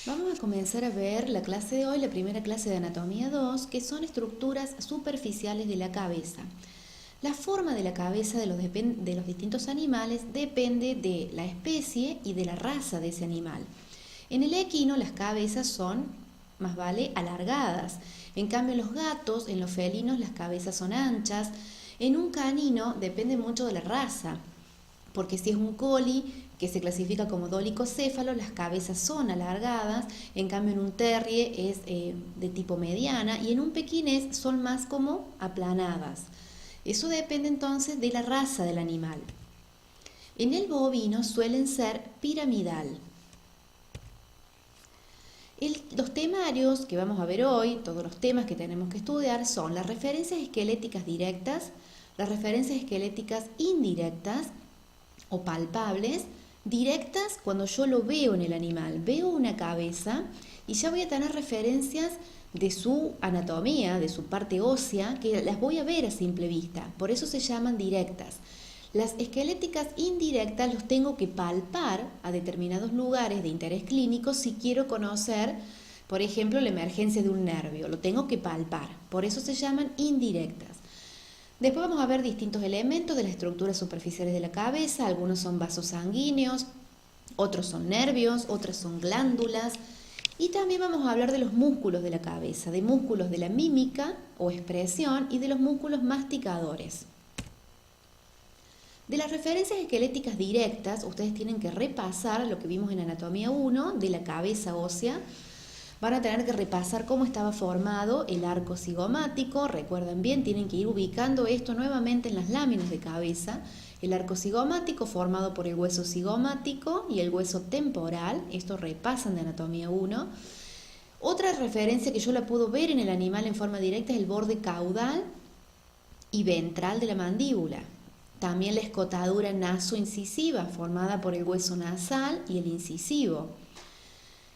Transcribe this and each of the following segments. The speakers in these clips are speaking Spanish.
Vamos a comenzar a ver la clase de hoy, la primera clase de Anatomía 2, que son estructuras superficiales de la cabeza. La forma de la cabeza de los distintos animales depende de la especie y de la raza de ese animal. En el equino las cabezas son, más vale, alargadas. En cambio en los gatos, en los felinos, las cabezas son anchas. En un canino depende mucho de la raza, porque si es un coli que se clasifica como dolicocéfalo, las cabezas son alargadas, en cambio en un terrier es de tipo mediana y en un pequinés son más como aplanadas. Eso depende entonces de la raza del animal. En el bovino suelen ser piramidal. Los temarios que vamos a ver hoy, todos los temas que tenemos que estudiar, son las referencias esqueléticas directas, las referencias esqueléticas indirectas o palpables. Directas cuando yo lo veo en el animal, veo una cabeza y ya voy a tener referencias de su anatomía, de su parte ósea, que las voy a ver a simple vista, por eso se llaman directas. Las esqueléticas indirectas los tengo que palpar a determinados lugares de interés clínico si quiero conocer, por ejemplo, la emergencia de un nervio, lo tengo que palpar, por eso se llaman indirectas. Después vamos a ver distintos elementos de las estructuras superficiales de la cabeza, algunos son vasos sanguíneos, otros son nervios, otras son glándulas, y también vamos a hablar de los músculos de la cabeza, de músculos de la mímica o expresión y de los músculos masticadores. De las referencias esqueléticas directas, ustedes tienen que repasar lo que vimos en Anatomía 1 de la cabeza ósea. Van a tener que repasar cómo estaba formado el arco cigomático. Recuerden bien, tienen que ir ubicando esto nuevamente en las láminas de cabeza. El arco cigomático formado por el hueso cigomático y el hueso temporal. Esto repasan de Anatomía 1. Otra referencia que yo la puedo ver en el animal en forma directa es el borde caudal y ventral de la mandíbula. También la escotadura nasoincisiva formada por el hueso nasal y el incisivo.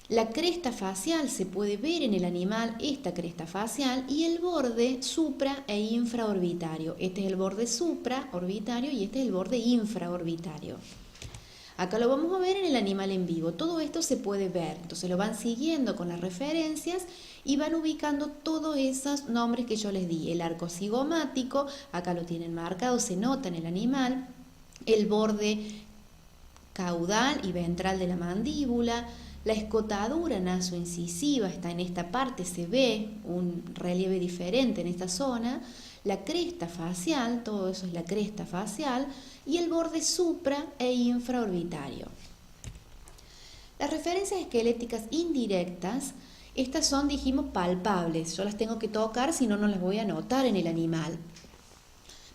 La cresta facial se puede ver en el animal, esta cresta facial, y el borde supra e infraorbitario. Este es el borde supraorbitario y este es el borde infraorbitario. Acá lo vamos a ver en el animal en vivo. Todo esto se puede ver. Entonces lo van siguiendo con las referencias y van ubicando todos esos nombres que yo les di. El arco cigomático, acá lo tienen marcado, se nota en el animal. El borde caudal y ventral de la mandíbula. La escotadura nasoincisiva está en esta parte, se ve un relieve diferente en esta zona. La cresta facial, todo eso es la cresta facial, y el borde supra e infraorbitario. Las referencias esqueléticas indirectas, estas son, dijimos, palpables. Yo las tengo que tocar, si no, no las voy a notar en el animal.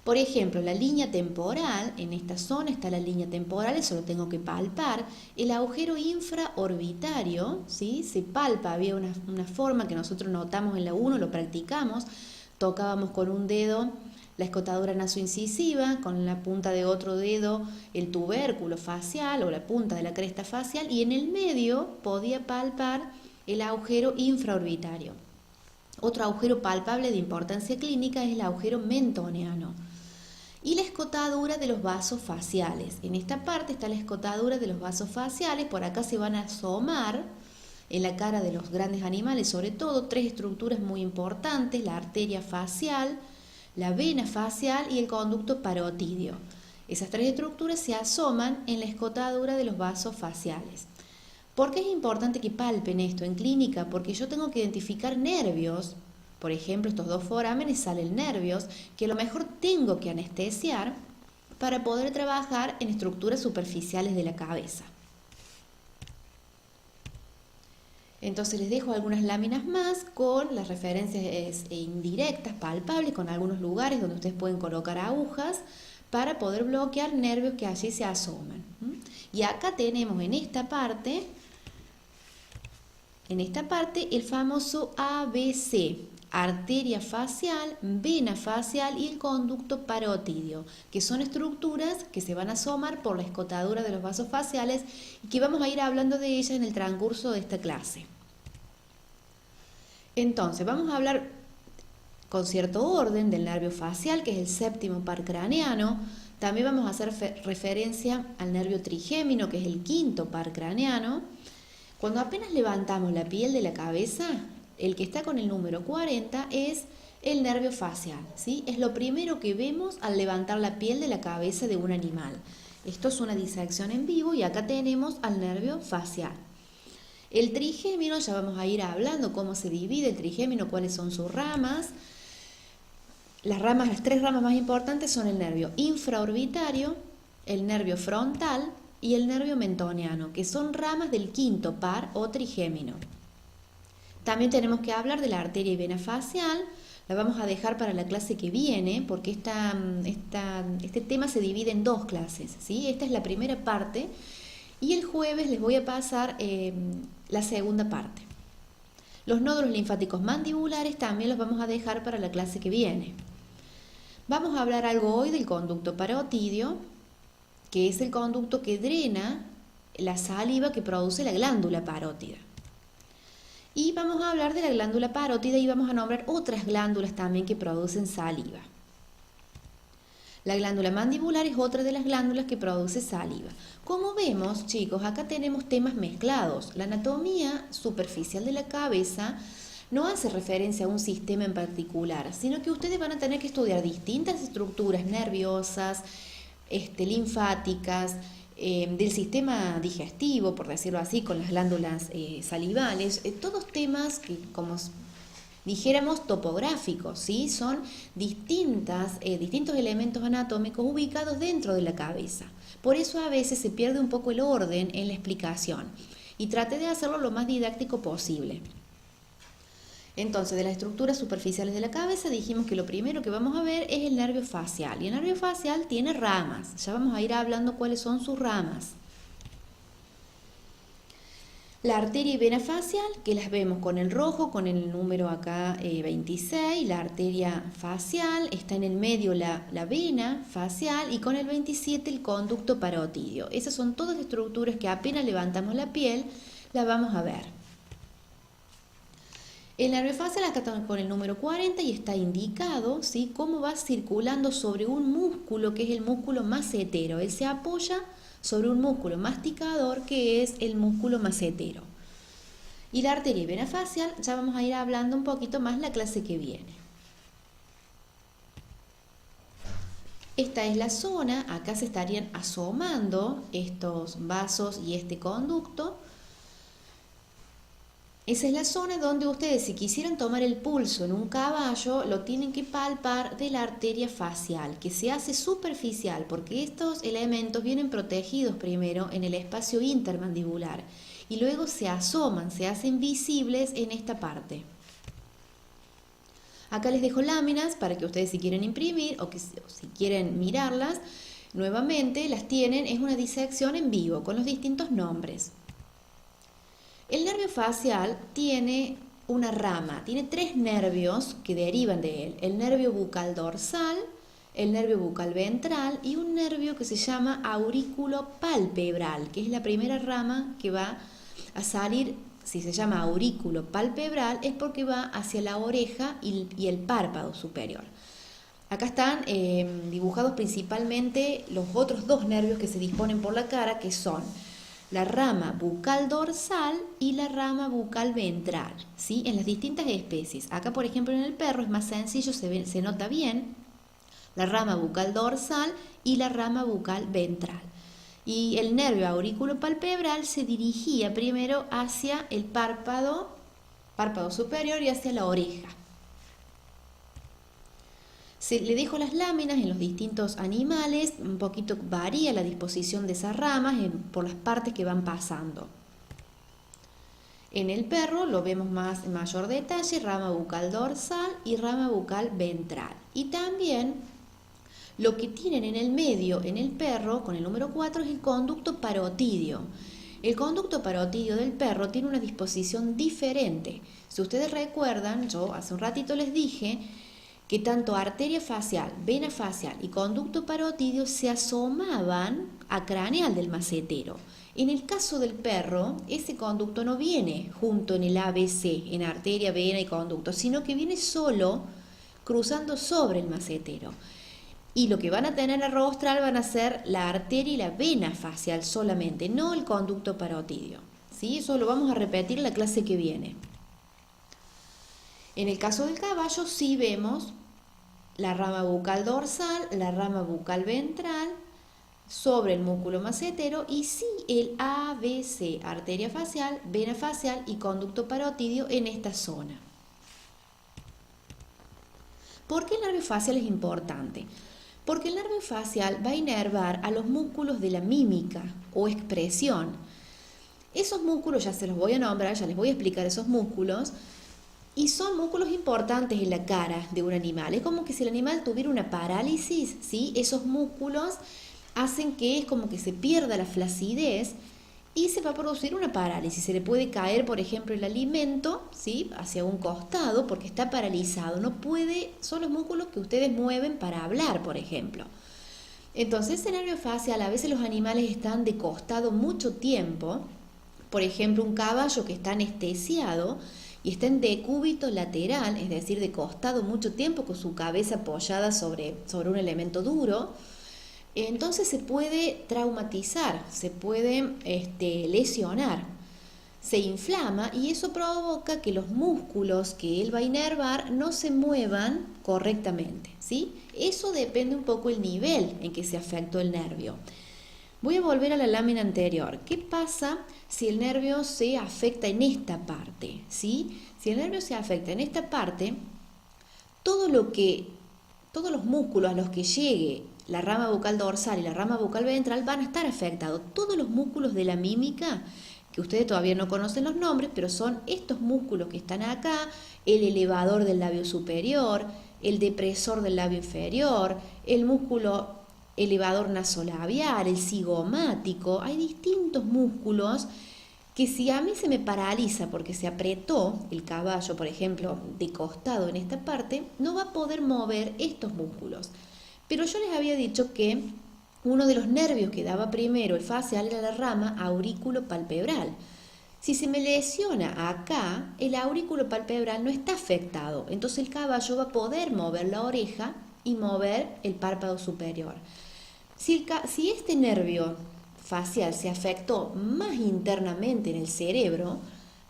Por ejemplo, la línea temporal, en esta zona está la línea temporal, eso lo tengo que palpar. El agujero infraorbitario, ¿sí? Se palpa, había una forma que nosotros notamos en la 1, lo practicamos, tocábamos con un dedo la escotadura nasoincisiva, con la punta de otro dedo el tubérculo facial o la punta de la cresta facial, y en el medio podía palpar el agujero infraorbitario. Otro agujero palpable de importancia clínica es el agujero mentoneano. Y la escotadura de los vasos faciales. En esta parte está la escotadura de los vasos faciales, por acá se van a asomar en la cara de los grandes animales, sobre todo, tres estructuras muy importantes: la arteria facial, la vena facial y el conducto parotidio. Esas tres estructuras se asoman en la escotadura de los vasos faciales. ¿Por qué es importante que palpen esto en clínica? Porque yo tengo que identificar nervios. Por ejemplo, estos dos forámenes salen nervios que a lo mejor tengo que anestesiar para poder trabajar en estructuras superficiales de la cabeza. Entonces les dejo algunas láminas más con las referencias indirectas, palpables, con algunos lugares donde ustedes pueden colocar agujas para poder bloquear nervios que allí se asoman. Y acá tenemos en esta parte el famoso ABC, arteria facial, vena facial y el conducto parotidio, que son estructuras que se van a asomar por la escotadura de los vasos faciales y que vamos a ir hablando de ellas en el transcurso de esta clase. Entonces, vamos a hablar con cierto orden del nervio facial, que es el séptimo par craneano. También vamos a hacer referencia al nervio trigémino, que es el quinto par craneano. Cuando apenas levantamos la piel de la cabeza, el que está con el número 40 es el nervio facial, ¿sí? Es lo primero que vemos al levantar la piel de la cabeza de un animal. Esto es una disección en vivo y acá tenemos al nervio facial. El trigémino, ya vamos a ir hablando cómo se divide el trigémino, cuáles son sus ramas. Las tres ramas más importantes son el nervio infraorbitario, el nervio frontal y el nervio mentoniano, que son ramas del quinto par o trigémino. También tenemos que hablar de la arteria y vena facial. La vamos a dejar para la clase que viene, porque este tema se divide en dos clases, ¿sí? Esta es la primera parte y el jueves les voy a pasar la segunda parte. Los nódulos linfáticos mandibulares también los vamos a dejar para la clase que viene. Vamos a hablar algo hoy del conducto parotidio, que es el conducto que drena la saliva que produce la glándula parótida. Y vamos a hablar de la glándula parótida y vamos a nombrar otras glándulas también que producen saliva. La glándula mandibular es otra de las glándulas que produce saliva. Como vemos, chicos, acá tenemos temas mezclados. La anatomía superficial de la cabeza no hace referencia a un sistema en particular, sino que ustedes van a tener que estudiar distintas estructuras nerviosas, linfáticas, del sistema digestivo, por decirlo así, con las glándulas salivales, todos temas que, como dijéramos, topográficos, ¿sí? Son distintos elementos anatómicos ubicados dentro de la cabeza. Por eso a veces se pierde un poco el orden en la explicación y trate de hacerlo lo más didáctico posible. Entonces, de las estructuras superficiales de la cabeza dijimos que lo primero que vamos a ver es el nervio facial. Y el nervio facial tiene ramas. Ya vamos a ir hablando cuáles son sus ramas. La arteria y vena facial, que las vemos con el rojo, con el número acá 26. La arteria facial, está en el medio la vena facial y con el 27 el conducto parotidio. Esas son todas estructuras que apenas levantamos la piel, las vamos a ver. El nervio facial acá está con el número 40 y está indicado, ¿sí?, cómo va circulando sobre un músculo que es el músculo macetero. Él se apoya sobre un músculo masticador que es el músculo macetero. Y la arteria y vena facial ya vamos a ir hablando un poquito más la clase que viene. Esta es la zona, acá se estarían asomando estos vasos y este conducto. Esa es la zona donde ustedes, si quisieran tomar el pulso en un caballo, lo tienen que palpar de la arteria facial, que se hace superficial, porque estos elementos vienen protegidos primero en el espacio intermandibular y luego se asoman, se hacen visibles en esta parte. Acá les dejo láminas para que ustedes, si quieren imprimir o si quieren mirarlas, nuevamente las tienen, es una disección en vivo con los distintos nombres. El nervio facial tiene una rama, tiene tres nervios que derivan de él: el nervio bucal dorsal, el nervio bucal ventral y un nervio que se llama aurículo palpebral, que es la primera rama que va a salir. Si se llama aurículo palpebral es porque va hacia la oreja y el párpado superior. Acá están dibujados principalmente los otros dos nervios que se disponen por la cara, que son la rama bucal dorsal y la rama bucal ventral, ¿sí?, en las distintas especies. Acá, por ejemplo, en el perro es más sencillo, se nota bien la rama bucal dorsal y la rama bucal ventral. Y el nervio auriculopalpebral se dirigía primero hacia el párpado superior y hacia la oreja. Le dejo las láminas en los distintos animales, un poquito varía la disposición de esas ramas por las partes que van pasando. En el perro lo vemos más en mayor detalle, rama bucal dorsal y rama bucal ventral. Y también lo que tienen en el medio en el perro, con el número 4, es el conducto parotidio. El conducto parotidio del perro tiene una disposición diferente. Si ustedes recuerdan, yo hace un ratito les dije que tanto arteria facial, vena facial y conducto parotidio se asomaban a craneal del macetero. En el caso del perro, ese conducto no viene junto en el ABC, en arteria, vena y conducto, sino que viene solo cruzando sobre el macetero. Y lo que van a tener a rostral van a ser la arteria y la vena facial solamente, no el conducto parotidio, ¿sí? Eso lo vamos a repetir en la clase que viene. En el caso del caballo sí vemos la rama bucal dorsal, la rama bucal ventral, sobre el músculo macetero y sí el ABC, arteria facial, vena facial y conducto parotidio en esta zona. ¿Por qué el nervio facial es importante? Porque el nervio facial va a inervar a los músculos de la mímica o expresión. Esos músculos ya se los voy a nombrar, ya les voy a explicar esos músculos. Y son músculos importantes en la cara de un animal. Es como que si el animal tuviera una parálisis, ¿sí? Esos músculos hacen que es como que se pierda la flacidez y se va a producir una parálisis. Se le puede caer, por ejemplo, el alimento, ¿sí? Hacia un costado porque está paralizado. No puede, son los músculos que ustedes mueven para hablar, por ejemplo. Entonces, el nervio facial, a veces los animales están de costado mucho tiempo. Por ejemplo, un caballo que está anestesiado y está en decúbito lateral, es decir, de costado mucho tiempo con su cabeza apoyada sobre un elemento duro, entonces se puede traumatizar, se puede lesionar, se inflama y eso provoca que los músculos que él va a inervar no se muevan correctamente, ¿sí? Eso depende un poco el nivel en que se afectó el nervio. Voy a volver a la lámina anterior. ¿Qué pasa si el nervio se afecta en esta parte? ¿Sí? Si el nervio se afecta en esta parte, todos los músculos a los que llegue la rama bucal dorsal y la rama bucal ventral van a estar afectados. Todos los músculos de la mímica, que ustedes todavía no conocen los nombres, pero son estos músculos que están acá, el elevador del labio superior, el depresor del labio inferior, el músculo elevador nasolabial, el cigomático. Hay distintos músculos que si a mí se me paraliza porque se apretó el caballo, por ejemplo, de costado en esta parte, no va a poder mover estos músculos. Pero yo les había dicho que uno de los nervios que daba primero el facial era la rama aurículo-palpebral. Si se me lesiona acá, el aurículo-palpebral no está afectado, entonces el caballo va a poder mover la oreja y mover el párpado superior. Si este nervio facial se afectó más internamente en el cerebro,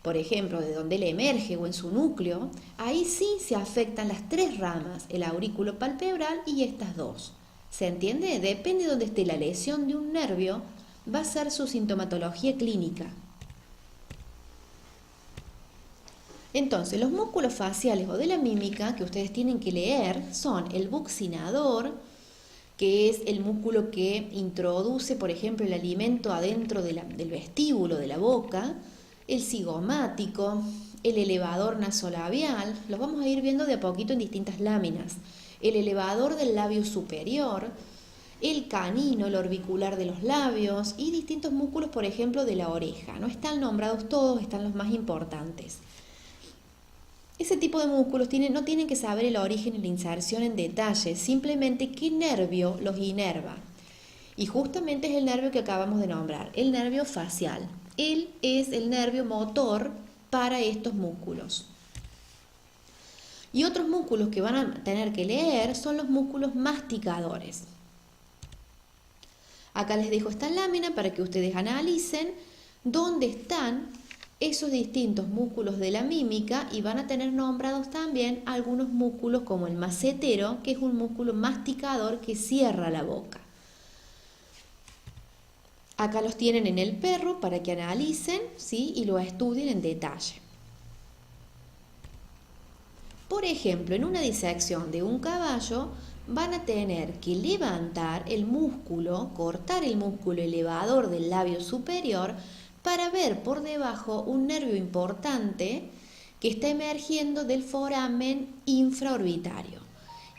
por ejemplo, de donde él emerge o en su núcleo, ahí sí se afectan las tres ramas, el aurículo palpebral y estas dos. ¿Se entiende? Depende de donde esté la lesión de un nervio, va a ser su sintomatología clínica. Entonces, los músculos faciales o de la mímica que ustedes tienen que leer son el buccinador, que es el músculo que introduce, por ejemplo, el alimento adentro del vestíbulo de la boca, el cigomático, el elevador nasolabial, los vamos a ir viendo de a poquito en distintas láminas, el elevador del labio superior, el canino, el orbicular de los labios y distintos músculos, por ejemplo, de la oreja. No están nombrados todos, están los más importantes. Ese tipo de músculos no tienen que saber el origen y la inserción en detalle, simplemente qué nervio los inerva. Y justamente es el nervio que acabamos de nombrar, el nervio facial. Él es el nervio motor para estos músculos. Y otros músculos que van a tener que leer son los músculos masticadores. Acá les dejo esta lámina para que ustedes analicen dónde están esos distintos músculos de la mímica y van a tener nombrados también algunos músculos como el macetero, que es un músculo masticador que cierra la boca. Acá los tienen en el perro para que analicen, ¿sí? Y lo estudien en detalle. Por ejemplo, en una disección de un caballo van a tener que levantar el músculo, cortar el músculo elevador del labio superior para ver por debajo un nervio importante que está emergiendo del foramen infraorbitario.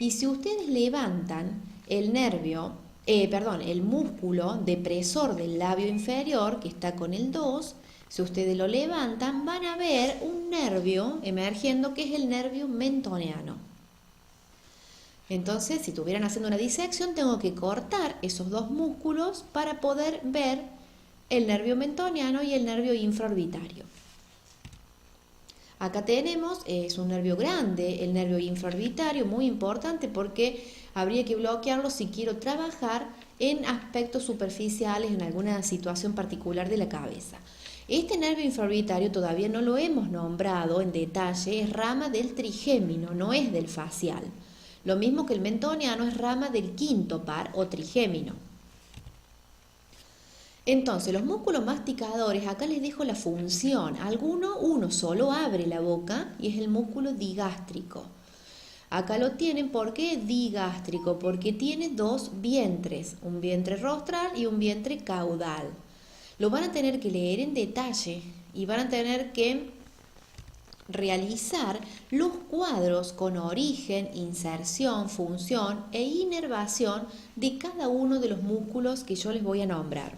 Y si ustedes levantan el músculo depresor del labio inferior, que está con el 2, si ustedes lo levantan, van a ver un nervio emergiendo que es el nervio mentoniano. Entonces, si estuvieran haciendo una disección, tengo que cortar esos dos músculos para poder ver el nervio mentoniano y el nervio infraorbitario. Acá tenemos, es un nervio grande, el nervio infraorbitario, muy importante porque habría que bloquearlo si quiero trabajar en aspectos superficiales, en alguna situación particular de la cabeza. Este nervio infraorbitario todavía no lo hemos nombrado en detalle, es rama del trigémino, no es del facial. Lo mismo que el mentoniano es rama del quinto par o trigémino. Entonces, los músculos masticadores, acá les dejo la función. Uno solo abre la boca y es el músculo digástrico. Acá lo tienen, ¿por qué digástrico? Porque tiene dos vientres, un vientre rostral y un vientre caudal. Lo van a tener que leer en detalle y van a tener que realizar los cuadros con origen, inserción, función e inervación de cada uno de los músculos que yo les voy a nombrar.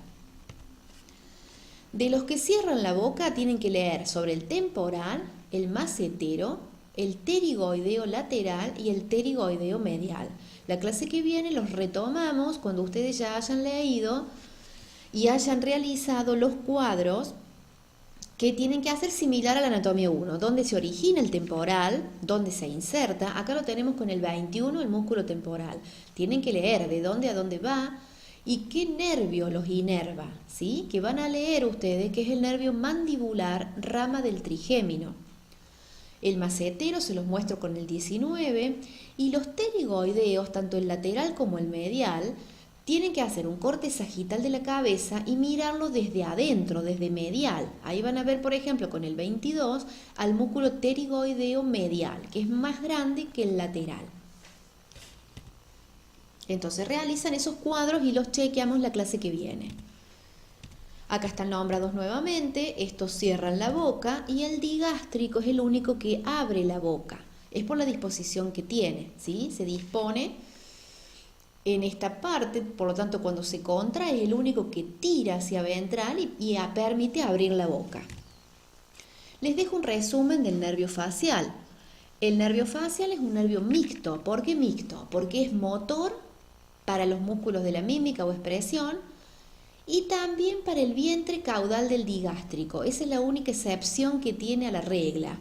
De los que cierran la boca tienen que leer sobre el temporal, el macetero, el pterigoideo lateral y el pterigoideo medial. La clase que viene los retomamos cuando ustedes ya hayan leído y hayan realizado los cuadros que tienen que hacer similar a la anatomía 1, donde se origina el temporal, donde se inserta. Acá lo tenemos con el 21, el músculo temporal. Tienen que leer de dónde a dónde va y qué nervio los inerva, ¿sí? Que van a leer ustedes que es el nervio mandibular, rama del trigémino. El macetero se los muestro con el 19 y los pterigoideos, tanto el lateral como el medial, tienen que hacer un corte sagital de la cabeza y mirarlo desde adentro, desde medial. Ahí van a ver, por ejemplo, con el 22 al músculo pterigoideo medial, que es más grande que el lateral. Entonces realizan esos cuadros y los chequeamos la clase que viene. Acá están nombrados nuevamente, estos cierran la boca y el digástrico es el único que abre la boca. Es por la disposición que tiene, ¿sí? Se dispone en esta parte, por lo tanto cuando se contrae es el único que tira hacia ventral y permite abrir la boca. Les dejo un resumen del nervio facial. El nervio facial es un nervio mixto. ¿Por qué mixto? Porque es motor para los músculos de la mímica o expresión y también para el vientre caudal del digástrico. Esa es la única excepción que tiene a la regla.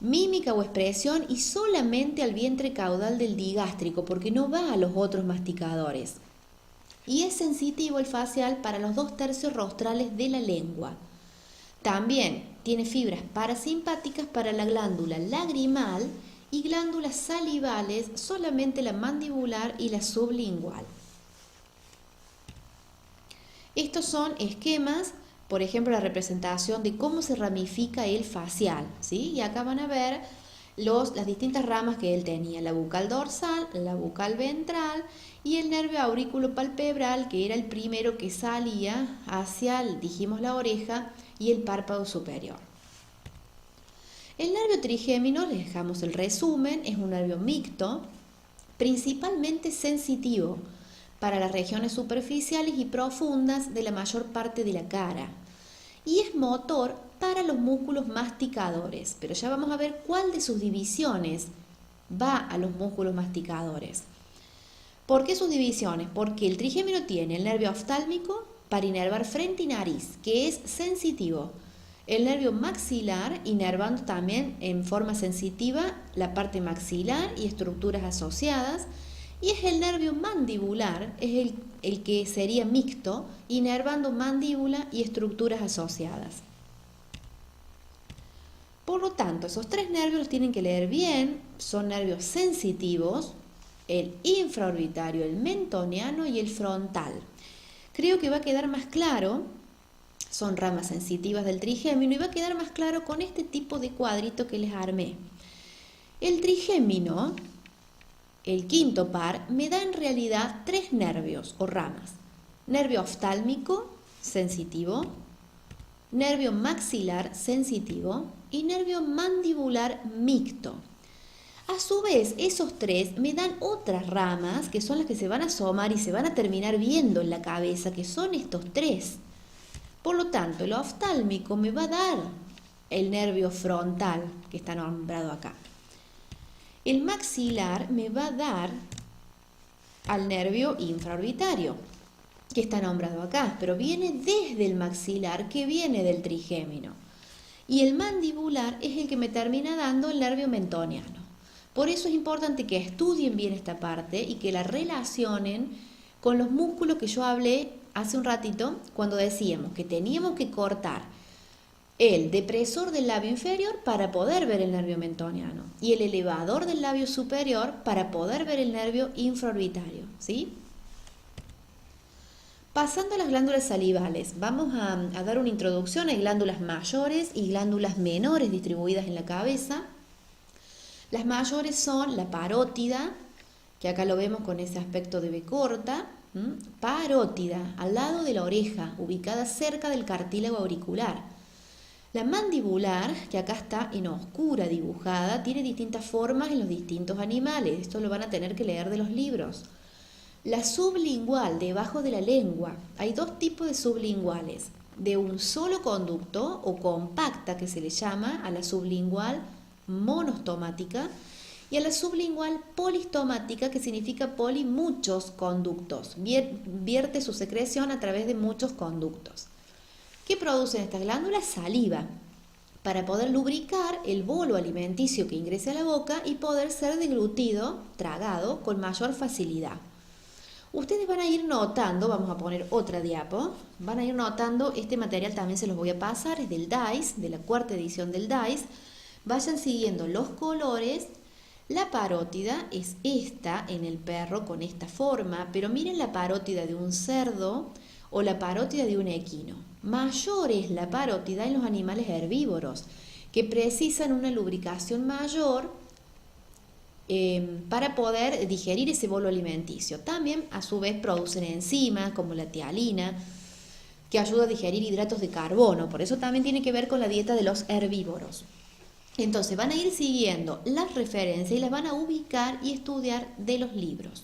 Mímica o expresión y solamente al vientre caudal del digástrico, porque no va a los otros masticadores. Y es sensitivo el facial para los 2/3 rostrales de la lengua. También tiene fibras parasimpáticas para la glándula lagrimal y glándulas salivales, solamente la mandibular y la sublingual. Estos son esquemas, por ejemplo, la representación de cómo se ramifica el facial, ¿sí? Y acá van a ver las distintas ramas que él tenía, la bucal dorsal, la bucal ventral y el nervio aurículo-palpebral, que era el primero que salía hacia, dijimos, la oreja y el párpado superior. El nervio trigémino, les dejamos el resumen, es un nervio mixto, principalmente sensitivo para las regiones superficiales y profundas de la mayor parte de la cara. Y es motor para los músculos masticadores, pero ya vamos a ver cuál de sus divisiones va a los músculos masticadores. ¿Por qué sus divisiones? Porque el trigémino tiene el nervio oftálmico para inervar frente y nariz, que es sensitivo. El nervio maxilar, inervando también en forma sensitiva la parte maxilar y estructuras asociadas. Y es el nervio mandibular, es el que sería mixto, inervando mandíbula y estructuras asociadas. Por lo tanto, esos 3 nervios los tienen que leer bien, son nervios sensitivos, el infraorbitario, el mentoniano y el frontal. Creo que va a quedar más claro, son ramas sensitivas del trigémino y va a quedar más claro con este tipo de cuadrito que les armé. El trigémino, el quinto par, me da en realidad 3 nervios o ramas. Nervio oftálmico, sensitivo, nervio maxilar, sensitivo y nervio mandibular mixto. A su vez, esos 3 me dan otras ramas que son las que se van a asomar y se van a terminar viendo en la cabeza, que son estos 3. Por lo tanto, el oftálmico me va a dar el nervio frontal, que está nombrado acá. El maxilar me va a dar al nervio infraorbitario, que está nombrado acá, pero viene desde el maxilar, que viene del trigémino. Y el mandibular es el que me termina dando el nervio mentoniano. Por eso es importante que estudien bien esta parte y que la relacionen con los músculos que yo hablé hace un ratito cuando decíamos que teníamos que cortar el depresor del labio inferior para poder ver el nervio mentoniano y el elevador del labio superior para poder ver el nervio infraorbitario, ¿sí? Pasando a las glándulas salivales, vamos a dar una introducción. Hay glándulas mayores y glándulas menores distribuidas en la cabeza. Las mayores son la parótida, que acá lo vemos con ese aspecto de B corta, parótida, al lado de la oreja, ubicada cerca del cartílago auricular. La mandibular, que acá está en oscura dibujada, tiene distintas formas en los distintos animales. Esto lo van a tener que leer de los libros. La sublingual, debajo de la lengua. Hay dos tipos de sublinguales. De un solo conducto o compacta, que se le llama a la sublingual monostomática, y a la sublingual polistomática, que significa poli, muchos conductos. Vierte su secreción a través de muchos conductos. ¿Qué producen estas glándulas? Saliva, para poder lubricar el bolo alimenticio que ingrese a la boca y poder ser deglutido, tragado, con mayor facilidad. Ustedes van a ir notando, vamos a poner otra diapo, van a ir notando, este material también se los voy a pasar, es del DICE, de la cuarta edición del DICE. Vayan siguiendo los colores. La parótida es esta en el perro con esta forma, pero miren la parótida de un cerdo o la parótida de un equino. Mayor es la parótida en los animales herbívoros, que precisan una lubricación mayor para poder digerir ese bolo alimenticio. También, a su vez, producen enzimas como la tialina, que ayuda a digerir hidratos de carbono. Por eso también tiene que ver con la dieta de los herbívoros. Entonces van a ir siguiendo las referencias y las van a ubicar y estudiar de los libros.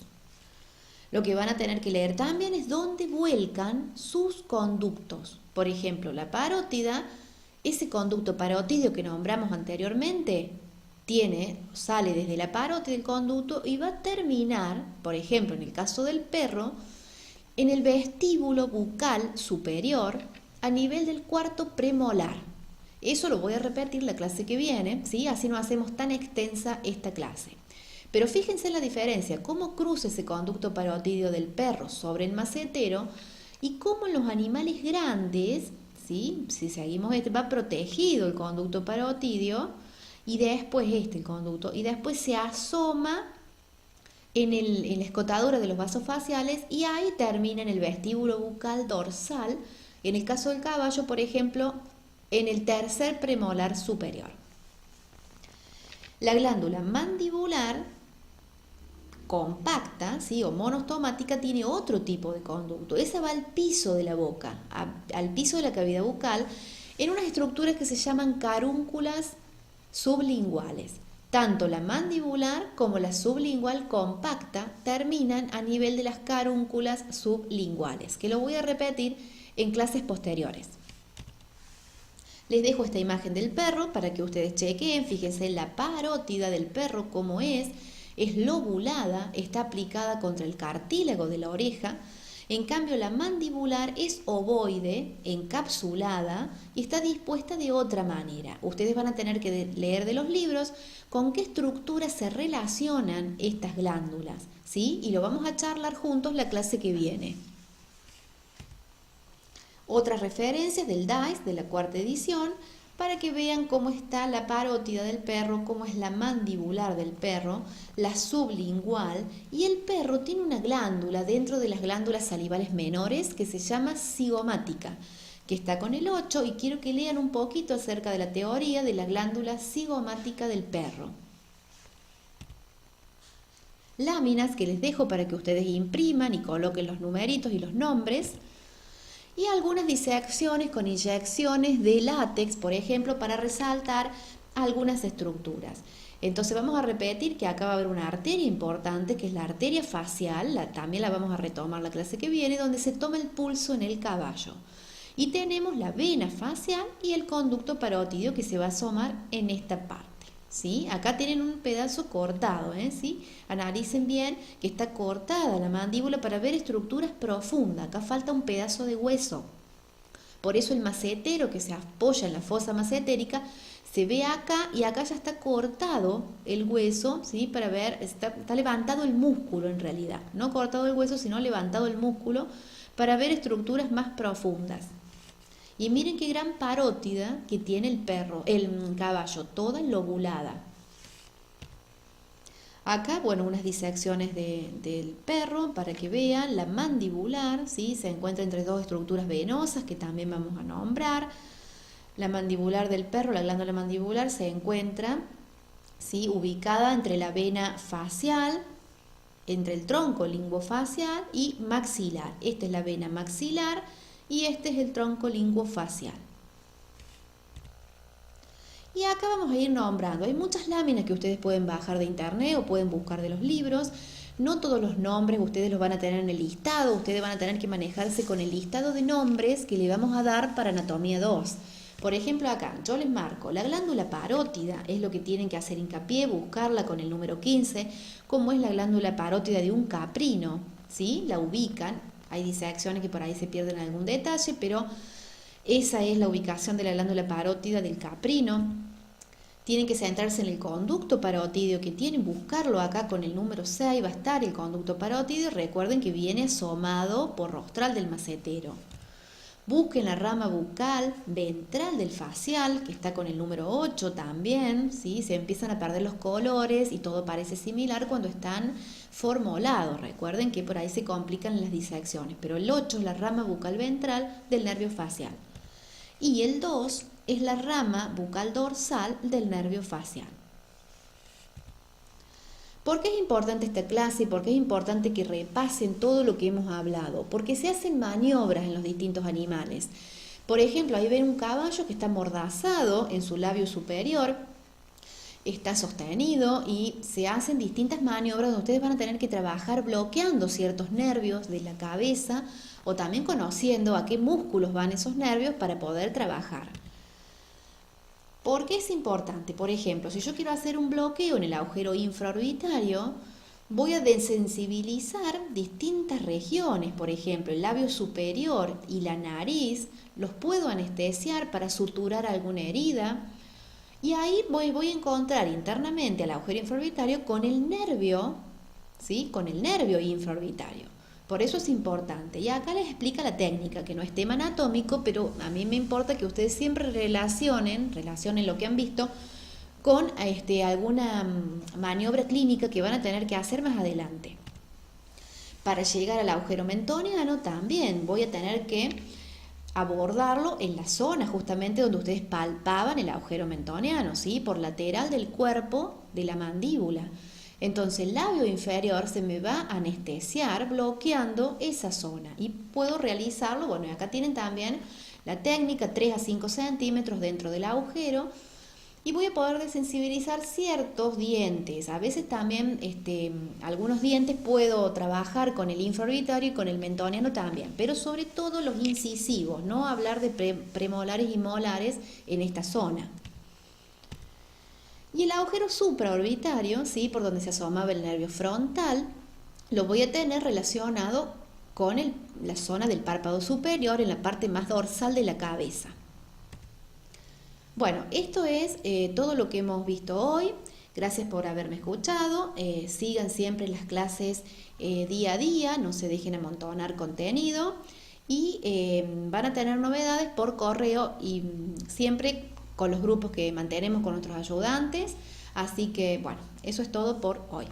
Lo que van a tener que leer también es dónde vuelcan sus conductos. Por ejemplo, la parótida, ese conducto parotidio que nombramos anteriormente, sale desde la parótida del conducto y va a terminar, por ejemplo, en el caso del perro, en el vestíbulo bucal superior a nivel del cuarto premolar. Eso lo voy a repetir la clase que viene, ¿sí? Así no hacemos tan extensa esta clase. Pero fíjense en la diferencia, cómo cruza ese conducto parotidio del perro sobre el macetero y cómo en los animales grandes, ¿sí? Si seguimos va protegido el conducto parotidio y después el conducto, y después se asoma en la escotadura de los vasos faciales y ahí termina en el vestíbulo bucal dorsal, en el caso del caballo, por ejemplo, en el tercer premolar superior. La glándula mandibular compacta, ¿sí? O monostomática tiene otro tipo de conducto. Esa va al piso de la boca, al piso de la cavidad bucal, en unas estructuras que se llaman carúnculas sublinguales. Tanto la mandibular como la sublingual compacta terminan a nivel de las carúnculas sublinguales, que lo voy a repetir en clases posteriores. Les dejo esta imagen del perro para que ustedes chequen. Fíjense en la parótida del perro cómo es lobulada, está aplicada contra el cartílago de la oreja. En cambio, la mandibular es ovoide, encapsulada y está dispuesta de otra manera. Ustedes van a tener que leer de los libros con qué estructura se relacionan estas glándulas, ¿sí? Y lo vamos a charlar juntos la clase que viene. Otras referencias del DICE, de la cuarta edición, para que vean cómo está la parótida del perro, cómo es la mandibular del perro, la sublingual, y el perro tiene una glándula dentro de las glándulas salivales menores que se llama cigomática, que está con el 8, y quiero que lean un poquito acerca de la teoría de la glándula cigomática del perro. Láminas que les dejo para que ustedes impriman y coloquen los numeritos y los nombres. Y algunas disecciones con inyecciones de látex, por ejemplo, para resaltar algunas estructuras. Entonces vamos a repetir que acá va a haber una arteria importante, que es la arteria facial, también la vamos a retomar la clase que viene, donde se toma el pulso en el caballo. Y tenemos la vena facial y el conducto parotidio que se va a asomar en esta parte. ¿Sí? Acá tienen un pedazo cortado, ¿sí? Analicen bien que está cortada la mandíbula para ver estructuras profundas. Acá falta un pedazo de hueso. Por eso el macetero que se apoya en la fosa macetérica Se ve acá y acá ya está cortado el hueso, ¿sí? Para ver, está levantado el músculo en realidad. No cortado el hueso, sino levantado el músculo para ver estructuras más profundas. Y miren qué gran parótida que tiene el caballo, toda lobulada. Acá, bueno, unas disecciones del perro para que vean. La mandibular, ¿sí? Se encuentra entre dos estructuras venosas que también vamos a nombrar. La mandibular del perro, la glándula mandibular, se encuentra, ¿sí? Ubicada entre la vena facial, entre el tronco linguofacial y maxilar. Esta es la vena maxilar y este es el tronco linguofacial. Y acá vamos a ir nombrando. Hay muchas láminas que ustedes pueden bajar de internet o pueden buscar de los libros. No todos los nombres ustedes los van a tener en el listado. Ustedes van a tener que manejarse con el listado de nombres que le vamos a dar para anatomía 2. Por ejemplo, acá yo les marco la glándula parótida, es lo que tienen que hacer hincapié, buscarla con el número 15, como es la glándula parótida de un caprino, ¿sí? La ubican. Hay disecciones que por ahí se pierden algún detalle, pero esa es la ubicación de la glándula parótida del caprino. Tienen que centrarse en el conducto parótido que tienen, buscarlo acá con el número 6, va a estar el conducto parótido. Recuerden que viene asomado por rostral del macetero. Busquen la rama bucal ventral del facial, que está con el número 8 también, ¿sí? Se empiezan a perder los colores y todo parece similar cuando están formolados. Recuerden que por ahí se complican las disecciones, pero el 8 es la rama bucal ventral del nervio facial. Y el 2 es la rama bucal dorsal del nervio facial. ¿Por qué es importante esta clase? ¿Por qué es importante que repasen todo lo que hemos hablado? Porque se hacen maniobras en los distintos animales. Por ejemplo, ahí ven un caballo que está amordazado en su labio superior, está sostenido y se hacen distintas maniobras donde ustedes van a tener que trabajar bloqueando ciertos nervios de la cabeza o también conociendo a qué músculos van esos nervios para poder trabajar. ¿Por qué es importante? Por ejemplo, si yo quiero hacer un bloqueo en el agujero infraorbitario, voy a desensibilizar distintas regiones. Por ejemplo, el labio superior y la nariz los puedo anestesiar para suturar alguna herida. Y ahí voy a encontrar internamente al agujero infraorbitario con el nervio, ¿sí? Con el nervio infraorbitario. Por eso es importante. Y acá les explica la técnica, que no es tema anatómico, pero a mí me importa que ustedes siempre relacionen lo que han visto con alguna maniobra clínica que van a tener que hacer más adelante. Para llegar al agujero mentoniano también voy a tener que abordarlo en la zona justamente donde ustedes palpaban el agujero mentoniano, ¿sí? Por lateral del cuerpo de la mandíbula. Entonces el labio inferior se me va a anestesiar bloqueando esa zona y puedo realizarlo, bueno, y acá tienen también la técnica 3 a 5 centímetros dentro del agujero y voy a poder desensibilizar ciertos dientes. A veces también algunos dientes puedo trabajar con el infraorbitario y con el mentoniano también, pero sobre todo los incisivos, no hablar de premolares y molares en esta zona. Y el agujero supraorbitario, ¿sí? Por donde se asomaba el nervio frontal, lo voy a tener relacionado con la zona del párpado superior, en la parte más dorsal de la cabeza. Bueno, esto es todo lo que hemos visto hoy. Gracias por haberme escuchado. Sigan siempre las clases día a día, no se dejen amontonar contenido y van a tener novedades por correo y siempre con los grupos que mantenemos con nuestros ayudantes. Así que, bueno, eso es todo por hoy.